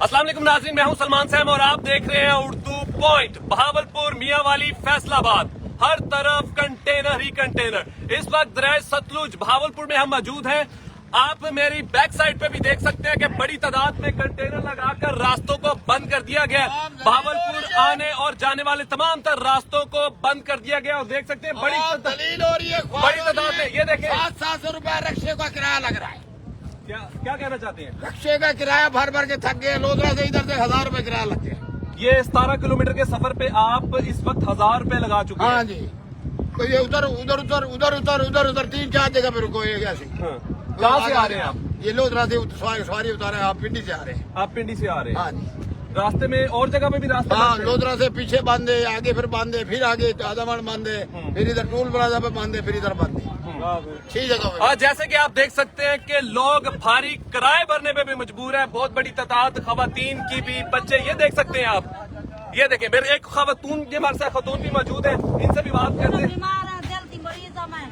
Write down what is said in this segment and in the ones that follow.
अस्सलाम वालेकुम नाज़रीन, मैं हूं सलमान सैम और आप देख रहे हैं उर्दू पॉइंट। बहावलपुर, मियांवाली, फैसलाबाद, हर तरफ कंटेनर ही कंटेनर। इस वक्त दरिया सतलुज बहावलपुर में हम मौजूद हैं। आप मेरी बैक साइड पे भी देख सकते हैं कि बड़ी तादाद में कंटेनर लगाकर रास्तों को बंद कर दिया गया। बहावलपुर आने और जाने वाले तमाम तर रास्तों को बंद कर दिया गया और देख सकते हैं बड़ी तादाद में। ये देखें, 700 रुपया रिक्शे का किराया लग रहा है। क्या कहना चाहते हैं? रिक्शे का किराया भर भर के थक गए। लोधरा से इधर से 1000 रुपए किराया लग गया। ये 17 किलोमीटर के सफर पे आप इस वक्त 1000 रुपए लगा चुके हैं। हाँ जी, तो ये उधर 3-4 जगह पे रुको। ये ऐसी कहाँ से आ रहे हैं आप? ये लोधरा से सवारी उतारे, आप पिंडी से आ रहे हैं। आप पिंडी से आ रहे हैं? हाँ जी। रास्ते में और जगह पे भी रास्ते? हाँ, लोधरा से पीछे बांधे, आगे फिर बांधे, फिर आगे आदमन बांधे, फिर इधर टोल प्लाजा पे बांधे, फिर इधर बांधे, 6 जगह पे। और जैसे कि आप देख सकते हैं कि लोग भारी किराए भरने पे भी मजबूर है। बहुत बड़ी तादाद खवातीन की भी, बच्चे, ये देख सकते हैं आप। ये देखें, मेरे एक खातून के हमारे साथ खातून भी मौजूद है, इनसे भी बात करते हैं। बीमार है, दिल की मरीज है, मैं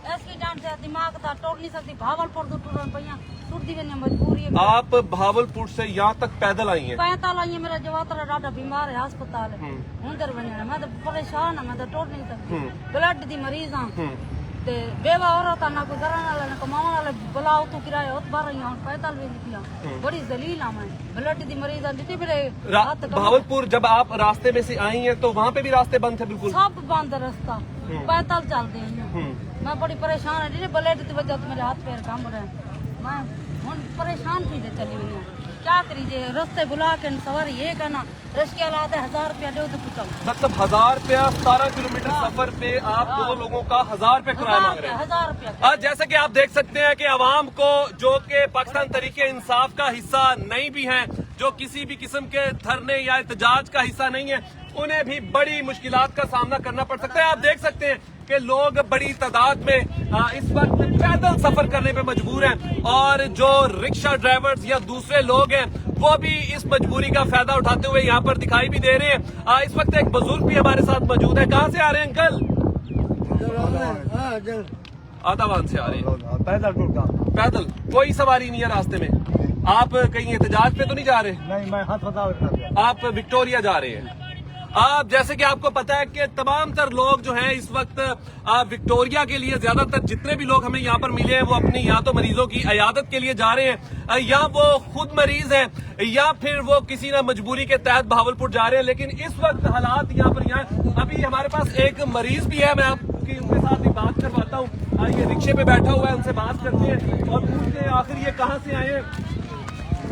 एक्सीडेंट से दिमाग था, टोट नहीं सकती। भावलपुर तो टूटन पैया टूटती भी नहीं, मजबूरी है। आप भावलपुर से यहाँ तक पैदल आई हैं? पैदल आई है। मेरा जवातर डाटा बीमार है, अस्पताल है उधर बने। मैं तो परेशान है, मैं तो टोट नहीं सकती। ब्लड दी मरीज हाँ, ते बेवा औरत ना कोई करने वाला ना कमाने वाला। बुलाओ तू किराया उत भर रही हूँ, पैदल भी निकला। बड़ी जलील है मैं, ब्लड दी मरीज है। जितने भी भावलपुर जब आप रास्ते में से आई हैं तो वहाँ पे भी रास्ते बंद थे? बिल्कुल सब बंद रास्ता, पैदल चलते हैं। मैं बड़ी परेशान है, ब्लड की वजह से मेरे हाथ पैर काम रहे हैं। मैं हूँ परेशान थी चली हुई हूँ। क्या करीजिए, रस्ते बुला के सवारी ये कहना रिक्शे लाते 1000 रुपया दो तो पूछो। मतलब 1000 रुपया 17 किलोमीटर सफर पे आप दो लोगों का 1000 रुपया किराया मांग रहे हैं? 1000 रुपया। जैसे कि आप देख सकते हैं कि आवाम को, जो कि पाकिस्तान तरीके इंसाफ का हिस्सा नहीं भी हैं, जो किसी भी किस्म के धरने या एहतजाज का हिस्सा नहीं है, उन्हें भी बड़ी मुश्किलात का सामना करना पड़ सकता है। आप देख सकते हैं कि लोग बड़ी तादाद में इस वक्त पैदल सफर करने पे मजबूर हैं और जो रिक्शा ड्राइवर्स या दूसरे लोग हैं वो भी इस मजबूरी का फायदा उठाते हुए यहाँ पर दिखाई भी दे रहे हैं। इस वक्त एक बुजुर्ग भी हमारे साथ मौजूद है। कहाँ से आ रहे हैं अंकल? आदाबाद से आ रहे हैं। पैदल कोई सवारी नहीं है रास्ते में? आप कहीं एहतजाज पे तो नहीं जा रहे? नहीं, मैं अस्पताल। आप विक्टोरिया जा रहे हैं। आप जैसे कि आपको पता है कि तमाम तर लोग जो हैं इस वक्त विक्टोरिया के लिए, ज्यादातर जितने भी लोग हमें यहाँ पर मिले हैं वो अपनी या तो मरीजों की इयादत के लिए जा रहे हैं, या वो खुद मरीज हैं, या फिर वो किसी ना मजबूरी के तहत बहावलपुर जा रहे हैं। लेकिन इस वक्त हालात यहाँ पर अभी हमारे पास एक मरीज भी है, मैं आपकी उनके साथ भी बात करवाता हूँ। ये रिक्शे पे बैठा हुआ है, उनसे बात करते हैं और पूछते हैं आखिर ये कहाँ से आए हैं।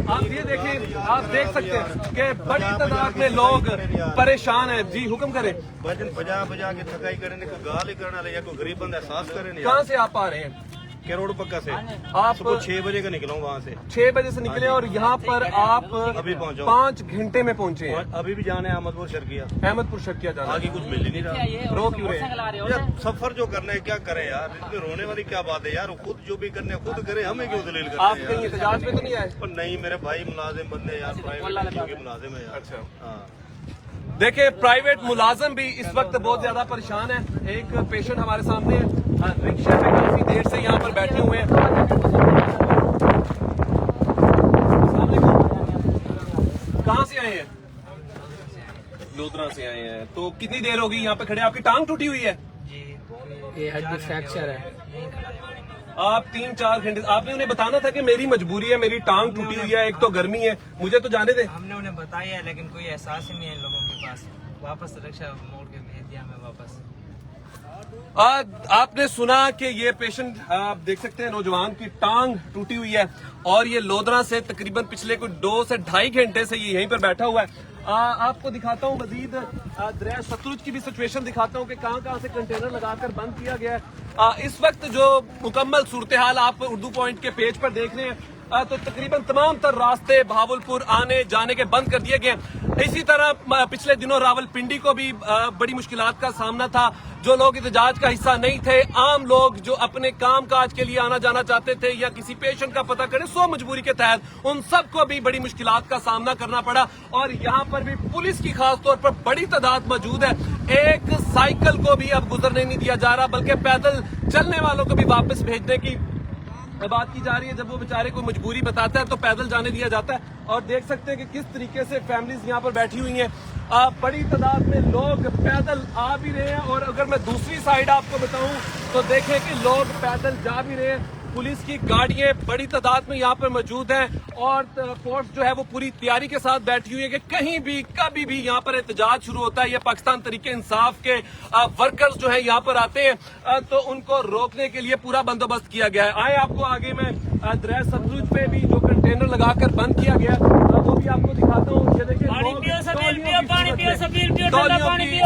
आप ये देखें, आप देख सकते हैं कि बड़ी तादाद में लोग परेशान हैं। जी हुक्म करें। भजन बजा बजा के थकाई करे, कोई गाल करने वाले या कोई गरीब बंदा एहसास करे। कहाँ से आप आ रहे हैं? करोड़ पक्का से। आप सुबह 6 बजे का निकला हूँ वहाँ से। 6 बजे से निकले और यहाँ पर आप अभी पहुँचा 5 घंटे में पहुँचे हैं। अभी भी जाना है अहमदपुर शर्किया। अहमदपुर शर्किया जाना। आगे कुछ मिल ही नहीं रहा। रो क्यों रहे हैं? यार सफर जो करना है क्या करें यार, इसमें रोने वाली क्या बात है यार। खुद जो भी करने खुद करे, हमें क्यों दलील करते हैं? आप कहीं एहतजाज पे तो नहीं आए? पर नहीं, मेरे भाई मुलाजिम बंदे यार, प्राइवेट के मुलाजिम है यार। अच्छा, हाँ। देखिए प्राइवेट मुलाजम भी इस वक्त बहुत ज्यादा परेशान है। एक पेशेंट हमारे सामने है, रिक्शे पे काफी देर से यहाँ पर बैठे हुए हैं। कहाँ से आए हैं? लोधरा से आए हैं। तो कितनी देर होगी यहाँ पे खड़े? आपकी टांग टूटी हुई है? ये हड्डी फ्रैक्चर है। आप 3-4 घंटे, आपने उन्हें बताना था कि मेरी मजबूरी है, मेरी टांग टूटी हुई है, एक तो गर्मी है, मुझे तो जाने दे। हमने उन्हें बताया है लेकिन कोई एहसास ही नहीं है इन लोगों के पास। वापस रिक्शा मोड़ के भेज दिया हमें वापस। आपने सुना कि ये पेशेंट, आप देख सकते हैं, नौजवान की टांग टूटी हुई है और ये लोधरा से तकरीबन पिछले कुछ 2 से ढाई घंटे से ये यहीं पर बैठा हुआ है। आपको दिखाता हूँ मजीद दरिया सतलुज की भी सिचुएशन दिखाता हूँ कि कहाँ से कंटेनर लगाकर बंद किया गया है। इस वक्त जो मुकम्मल सूरत हाल आप उर्दू पॉइंट के पेज पर देख रहे हैं, तो तकरीबन तमाम तर रास्ते बहावलपुर आने जाने के बंद कर दिए गए। इसी तरह पिछले दिनों रावलपिंडी को भी बड़ी मुश्किलात का सामना था। जो लोग एहतजाज का हिस्सा नहीं थे, आम लोग जो अपने काम काज के लिए आना जाना चाहते थे या किसी पेशेंट का पता करें सो मजबूरी के तहत, उन सबको भी बड़ी मुश्किलात का सामना करना पड़ा। और यहाँ पर भी पुलिस की खास तौर पर बड़ी तादाद मौजूद है। एक साइकिल को भी अब गुजरने नहीं दिया जा रहा, बल्कि पैदल चलने वालों को भी वापस भेजने की बात की जा रही है, जब वो बेचारे को मजबूरी बताता है तो पैदल जाने दिया जाता है। और देख सकते हैं कि किस तरीके से फैमिलीज यहाँ पर बैठी हुई हैं, बड़ी तादाद में लोग पैदल आ भी रहे हैं। और अगर मैं दूसरी साइड आपको बताऊं तो देखें कि लोग पैदल जा भी रहे हैं, पुलिस की गाड़ियां बड़ी तादाद में यहाँ पर मौजूद हैं और फोर्स जो है वो पूरी तैयारी के साथ बैठी हुई है कि कहीं भी कभी भी यहाँ पर एहतजाज शुरू होता है या पाकिस्तान तरीके इंसाफ के वर्कर्स जो है यहाँ पर आते हैं तो उनको रोकने के लिए पूरा बंदोबस्त किया गया है। आए आपको आगे मैं दरिया सतलुज पे भी जो कंटेनर लगाकर बंद किया गया वो भी आपको दिखाता हूँ। ये देखिए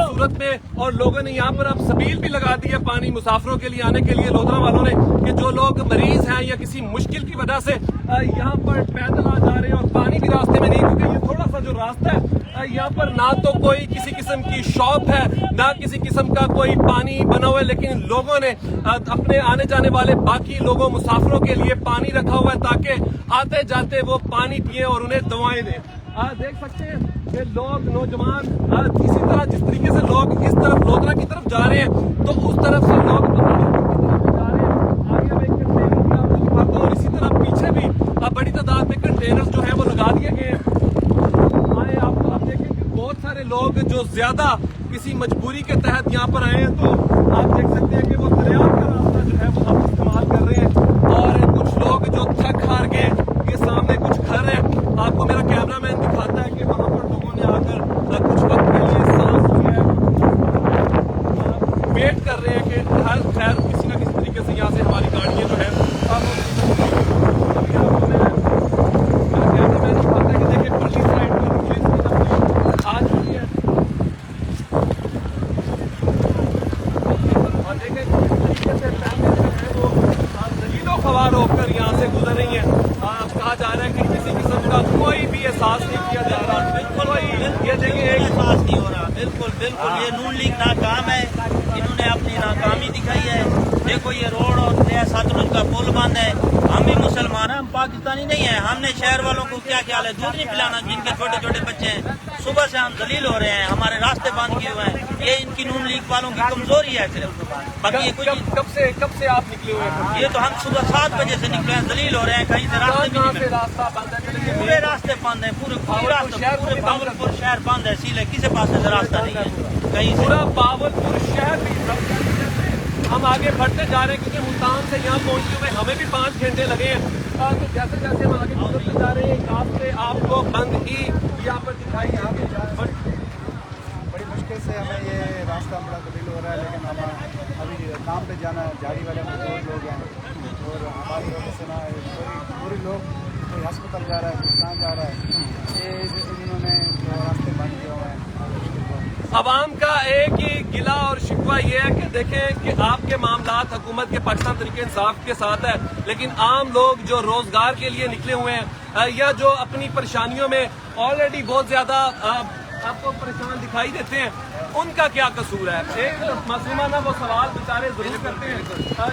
सूरत में और लोगों ने यहाँ पर अब सबील भी लगा दी है पानी मुसाफिरों के लिए आने के लिए, लोधरा वालों ने, कि जो लोग मरीज हैं या किसी मुश्किल की वजह से यहाँ पर पैदल आ जा रहे हैं और पानी भी रास्ते में नहीं, क्योंकि ये थोड़ा सा जो रास्ता है यहाँ पर ना तो कोई किसी किस्म की शॉप है ना किसी किस्म का कोई पानी बना हुआ है, लेकिन लोगों ने अपने आने जाने वाले बाकी लोगों मुसाफिरों के लिए पानी रखा हुआ है ताकि आते जाते वो पानी पिए और उन्हें दवाएं दें। देख सकते हैं कि लोग नौजवान इसी तरह जिस तरीके से लोग इस तरफ लोधरा की तरफ जा रहे हैं तो उस तरफ से लोग जा रहे हैं। आगे मैं कंटेनर आपको दिखाता हूँ और इसी तरह पीछे भी बड़ी तादाद में कंटेनर जो है वो लगा दिए गए हैं। आए आपको आप देखें कि बहुत सारे लोग जो ज्यादा किसी मजबूरी के तहत यहाँ पर आए हैं तो आप देख सकते हैं कि वो दरिया का रास्ता जो है वो आप इस्तेमाल कर रहे हैं। और कुछ लोग जो थक हार गए, ये सामने कुछ घर है, आपको मेरा कैमरामैन दिखाता है कि वहां पर लोगों ने आकर कुछ वक्त के लिए सांस जो है वेट कर रहे हैं कि हर खैर किसी न किसी तरीके से यहाँ से हमारी गाड़ियाँ जो है अभी आपको मेरा कैमरामैन दिखाता है कि देखिए पल्ली साइड पर पुलिस आ चुकी है और देखें किस तरीके से फैमिली जो है वो दलीलों खवार होकर यहाँ से गुजर रही है। कहा जा रहा है कि किसी किस्म का कोई भी एहसास नहीं किया जा रहा। बिल्कुल ये देखिए एहसास नहीं हो रहा। बिल्कुल बिल्कुल ये नून लीग नाकाम है, इन्होंने अपनी नाकामी दिखाई है। देखो ये रोड और नया सतलुज का पुल बंद है। हम भी मुसलमान हैं, हम पाकिस्तानी नहीं है। हमने शहर वालों को क्या ख्याल है, दूध नहीं पिलाना जिनके छोटे छोटे बच्चे हैं। सुबह से हम दलील हो रहे हैं, हमारे रास्ते बंद किए हुए हैं। ये इनकी नून लीग वालों की कमजोरी है सिर्फ। बाकी ये कुछ कब से आप निकले हुए हैं? ये तो हम सुबह 7 बजे से निकले हैं, दलील हो रहे हैं। कहीं से रास्ते भी नहीं मिल रहे। रास्ता बंद है, पूरे रास्ते बंद है, पूरे बावलपुर शहर बंद है। सीले किसी पास से रास्ता नहीं है कहीं से। पूरा बावलपुर शहर भी हम आगे बढ़ते जा रहे हैं क्योंकि मुल्तान से यहाँ पहुंचते हुए हमें भी 5 घंटे लगे हैं। तो जैसे जैसे हम आगे बढ़ते जा रहे हैं रास्ते आपको बंद ही यहाँ पर दिखाई यहाँ पे बड़ी मुश्किल से हमें ये रास्ता बड़ा तब्दील हो रहा है, लेकिन हम अभी काम पे जाना झाड़ी वाले मजदूर लोग हैं और हमारी वजह से ना पूरे लोग कोई अस्पताल जा रहा है, कोई कहाँ जा रहा है। ये इन्होंने रास्ते बंद किए हुए हैं। अवाम का एक ही गिला और शिकवा ये है कि देखें कि आपके मामलात हुकूमत के पाकिस्तान तरीके इंसाफ के साथ है, लेकिन आम लोग जो रोजगार के लिए निकले हुए हैं या जो अपनी परेशानियों में ऑलरेडी बहुत ज्यादा आपको परेशान दिखाई देते हैं, उनका क्या कसूर है। एक मासूमाना वो सवाल बेचारे जरूर करते हैं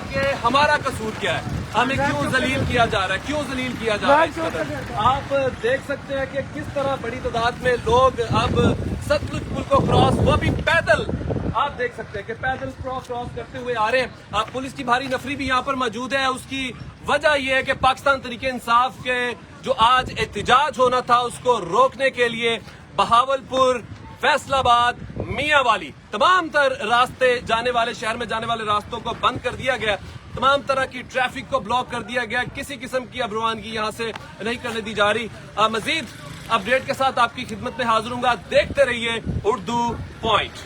कि हमारा कसूर क्या है, हमें क्यों जलील किया जा रहा है, क्यों जलील किया जा रहा है इस कदर। आप देख सकते हैं कि किस तरह बड़ी तादाद में लोग अब सतलुज पुल को क्रॉस, वो भी पैदल, आप देख सकते हैं कि पैदल क्रॉस करते हुए आ रहे हैं। पुलिस की भारी नफरी भी यहाँ पर मौजूद है। उसकी वजह यह है कि पाकिस्तान तरीके इंसाफ के जो आज एहतजाज होना था उसको रोकने के लिए बहावलपुर, फैसलाबाद, मियांवाली तमाम रास्ते जाने वाले शहर में जाने वाले रास्तों को बंद कर दिया गया। तमाम तरह की ट्रैफिक को ब्लॉक कर दिया गया। किसी किस्म की अब रवानगी यहाँ से नहीं करने दी जा रही। मजीद अपडेट के साथ आपकी खिदमत में हाजिर हूँ। देखते रहिए उर्दू पॉइंट।